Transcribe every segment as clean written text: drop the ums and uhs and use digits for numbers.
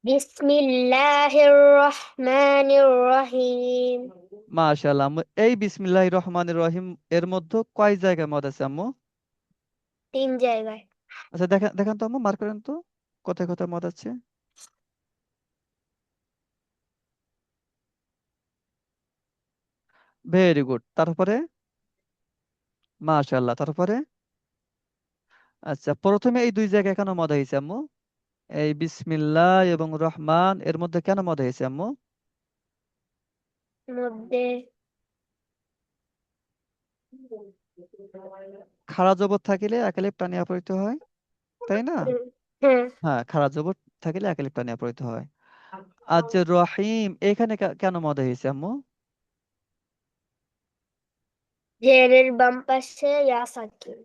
বিসমিল্লাহির রহমানির রহিম। মাশাআল্লাহ আম্মু, এই বিসমিল্লাহির রহমানির রহিম এর মধ্যে কয় জায়গায় মদ আছে আম্মু? 3 জায়গায়। আচ্ছা, দেখেন দেখেন তো আম্মু, মার্ক করেন তো কোথায় কোথায় মদ আছে। Very good. তারপরে? মাশাআল্লাহ। তারপরে? আচ্ছা, প্রথমে এই দুই জায়গায় কেন মদ হয়েছে আম্মু? এই বিসমিল্লাহ এবং রহমান এর মধ্যে কেন মদ হয়েছে আম্মু? মধ্যে খাড়া জবর থাকিলে একালিপ টানিয়া পড়িতে হয়, তাই না? হ্যাঁ, হ্যাঁ, খাড়া জবর থাকিলে একালিপ টানিয়া পড়িতে হয়। আর যে রহিম, এখানে কেন মদ হয়েছে আম্মু? জেরের বাম পাশে ইয়া সাকিন।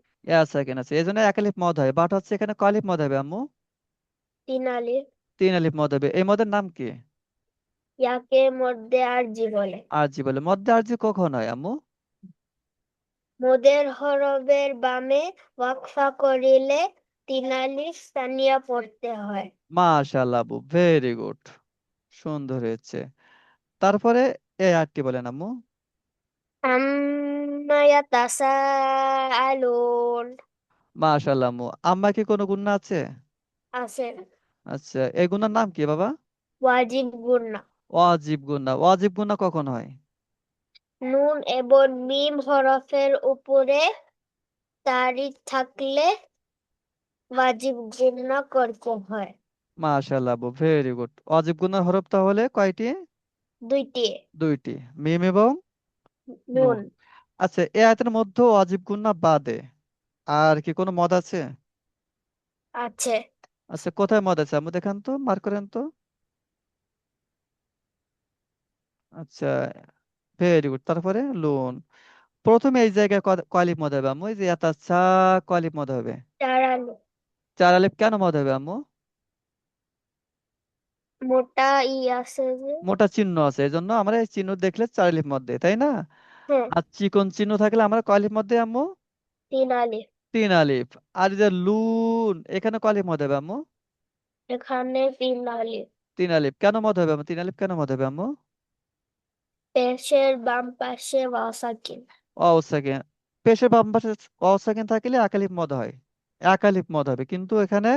সেকেন্ড আছে, এই জন্য একালিপ মদ হয়, বাট হচ্ছে এখানে কয় আলিফ মদ হবে আম্মু? 3 আলিফ। তিন আলিফ মদ হবে। এই মদের নাম কি? ইয়াকে মধ্যে আরজি বলে। আরজি বলে। মধ্যে আরজি কখন হয় আম্মু? মোদের হরফের বামে ওয়াকফা করিলে 3 আলিফ স্থানীয় পড়তে হয়। মাশাআল্লাহ আবু, ভেরি গুড, সুন্দর হয়েছে। তারপরে এই আরটি বলেন আম্মু। আম্মা ইয়াতাসাআলুন। মাশাআল্লাহ আম্মু, আম্মা কি কোনো গুণা আছে? আছে। আচ্ছা, এই গুণার নাম কি বাবা? ওয়াজিব গুন্না। ওয়াজিব গুণা। ওয়াজিব গুণা কখন হয়? নুন এবং মিম হরফের উপরে তারিখ থাকলে ওয়াজিব গুন্না করতে হয়। মাশাআল্লাহ আবু, ভেরি গুড। ওয়াজিব গুণার হরফ তাহলে কয়টি? 2টি। দুইটি, মিম এবং নুন। নুন। আচ্ছা, এই আয়াতের মধ্যে ওয়াজিব গুণা বাদে আর কি কোনো মদ আছে? আছে। আচ্ছা, কোথায় মদ আছে আম্মু, দেখান তো, মার্ক করেন তো। আচ্ছা, ভেরি গুড। তারপরে লোন, প্রথমে এই জায়গায় কয় আলিফ মদ হবে আম্মু? এই যে এত চা, কয় আলিফ মদ হবে? তারানো। চার আলিফ কেন মদ হবে আম্মু? মোটা ই আছে যে। মোটা চিহ্ন আছে, এই জন্য আমরা এই চিহ্ন দেখলে চার আলিফ মদ দেই, তাই না? হ্যাঁ। আর চিকন চিহ্ন থাকলে আমরা কয় আলিফ মদ দেই আম্মু? 3 আলিফ। তিন আলিফ। আর এই যে লুন, এখানে কয় আলিফ মদ হবে আম্মু? এখানে 3 আলিফ। তিন আলিফ কেন মদ হবে আম্মু? তিন আলিফ কেন মদ হবে আম্মু? পেশের বাম পাশে ওয়াসাকিন। অসাকিন। পেশের বাম পাশে অসাকিন থাকলে এক আলিফ মদ হয়, এক আলিফ মদ হবে, কিন্তু এখানে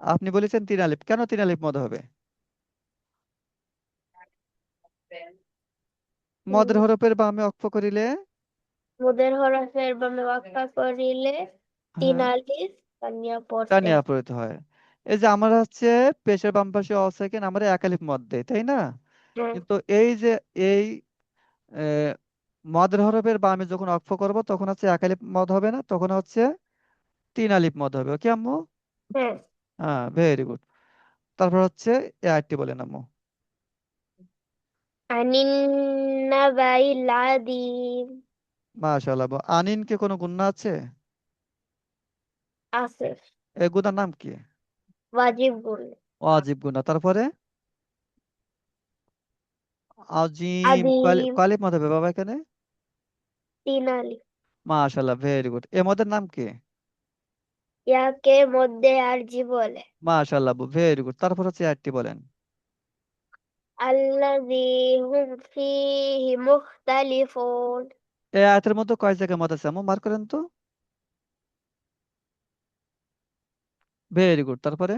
আপনি বলেছেন তিন আলিফ, কেন তিন আলিফ মদ হবে? মদের উম, হরফের বামে অক্ষ করিলে। মুদের হরফের বামে ওয়াকফা করিলে তিন হ্যাঁ, আলিফ স্থানীয় পড়তে টানিয়া হয়। পড়তে হয়। এই যে আমরা হচ্ছে পেশের বাম পাশে অসাকিন আমরা এক আলিফ মদ দেই, তাই না? হ্যাঁ, কিন্তু এই যে এই আহ, মদের হরফের বামে যখন অক্ষ করব তখন হচ্ছে এক আলিফ মদ হবে না, তখন হচ্ছে তিন আলিফ মদ হবে। ওকে আম্মু? হ্যাঁ। হ্যাঁ, ভেরি গুড। তারপর হচ্ছে এ আরেকটি বলেন আম্মু। আনিন নাবাইল আযীম। মাশাআল্লাহ আব্বু। আনিনকে কোনো গুণা আছে? আছে। এই গুণার নাম কি? ওয়াজিব গুণ। ওয়াজিব গুণা। তারপরে? আজিম, আযীম। কালিফ মত হবে বাবা এখানে? 3 আলিফ। মাশাআল্লাহ, ভেরি গুড। এ মদের নাম কি? ইয়াকে মধ্যে আরজি বলে। মাশাআল্লাহ আব্বু, ভেরি গুড। তারপর হচ্ছে আরেকটি বলেন। আল্লাযী হুম ফীহি মুখতালিফুন। এই আয়াতের মধ্যে কয় জায়গায় মদ আছে আম্মু, মার্ক করেন তো। Very good. তারপরে?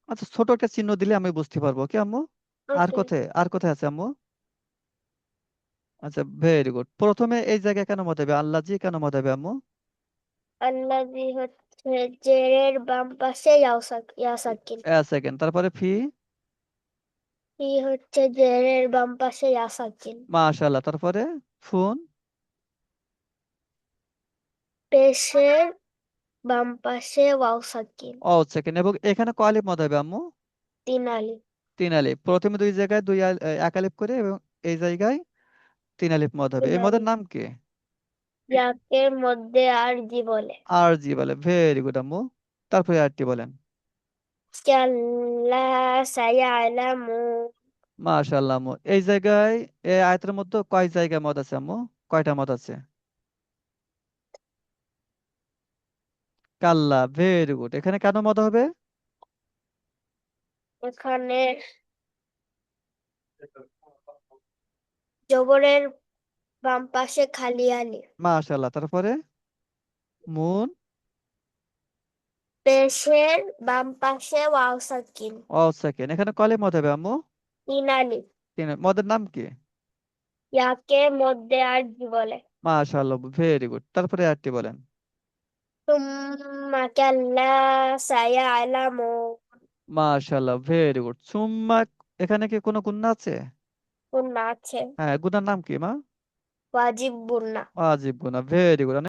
আচ্ছা, ছোট একটা চিহ্ন দিলে আমি বুঝতে পারবো, কি আম্মু? আর ওকে। কোথায়, আর কোথায় আছে আম্মু? আচ্ছা, ভেরি গুড। প্রথমে এই জায়গায় কেন মত হবে? আল্লাহ জি কেন মত হবে আম্মু? আল্লাযী হচ্ছে জেরের বাম পাশে ইয়াসাকিন। সেকেন্ড। তারপরে ফি। ই হচ্ছে জেরের বাম পাশে ইয়াসাকিন। মাশাআল্লাহ। তারপরে? ফুন। পেশের বাম পাশে ওয়াসাকিন। ও সেকেন্ড। এবং এখানে কয় আলিফ মদ হবে আম্মু? 3 আলিফ। তিন আলিফ। প্রথমে দুই জায়গায় এক আলিফ করে, এবং এই জায়গায় তিন আলিফ মদ হবে। তিন এই মদের আলিফ নাম কি? যাকে মধ্যে আরজি বলে। আর জি বলে। ভেরি গুড আম্মু। তারপরে আরটি বলেন। কাল্লা সায়ালামুন। মাশাআল্লাহ আম্মু, এই জায়গায় এই আয়তের মধ্যে কয় জায়গায় মদ আছে আম্মু? কয়টা মদ আছে? কাল্লা, ভেরি গুড। এখানে কেন মদ হবে? এখানে জবরের বাম পাশে খালি আলি। মাশাল্লাহ। তারপরে মুন, পেশের বাম পাশে ওয়াও সাকিন। ও সেকেন্ড। এখানে কলে মদ হবে আম্মু? তিন আলি। মদের নাম কি? ইয়াকে মধ্যে আরবি বলে। মাশাল্লাহ, ভেরি গুড। তারপরে আরটি বলেন। তুম্মা কাল্লা সায়ালামুন। মাশাল্লাহ, ভেরি গুড। সুম্মা, এখানে কি কোনো গুণা আছে? গুন্না আছে। হ্যাঁ, গুনার নাম কি মা? ওয়াজিব গুন্না। ওয়াজিব গুণা, ভেরি গুড।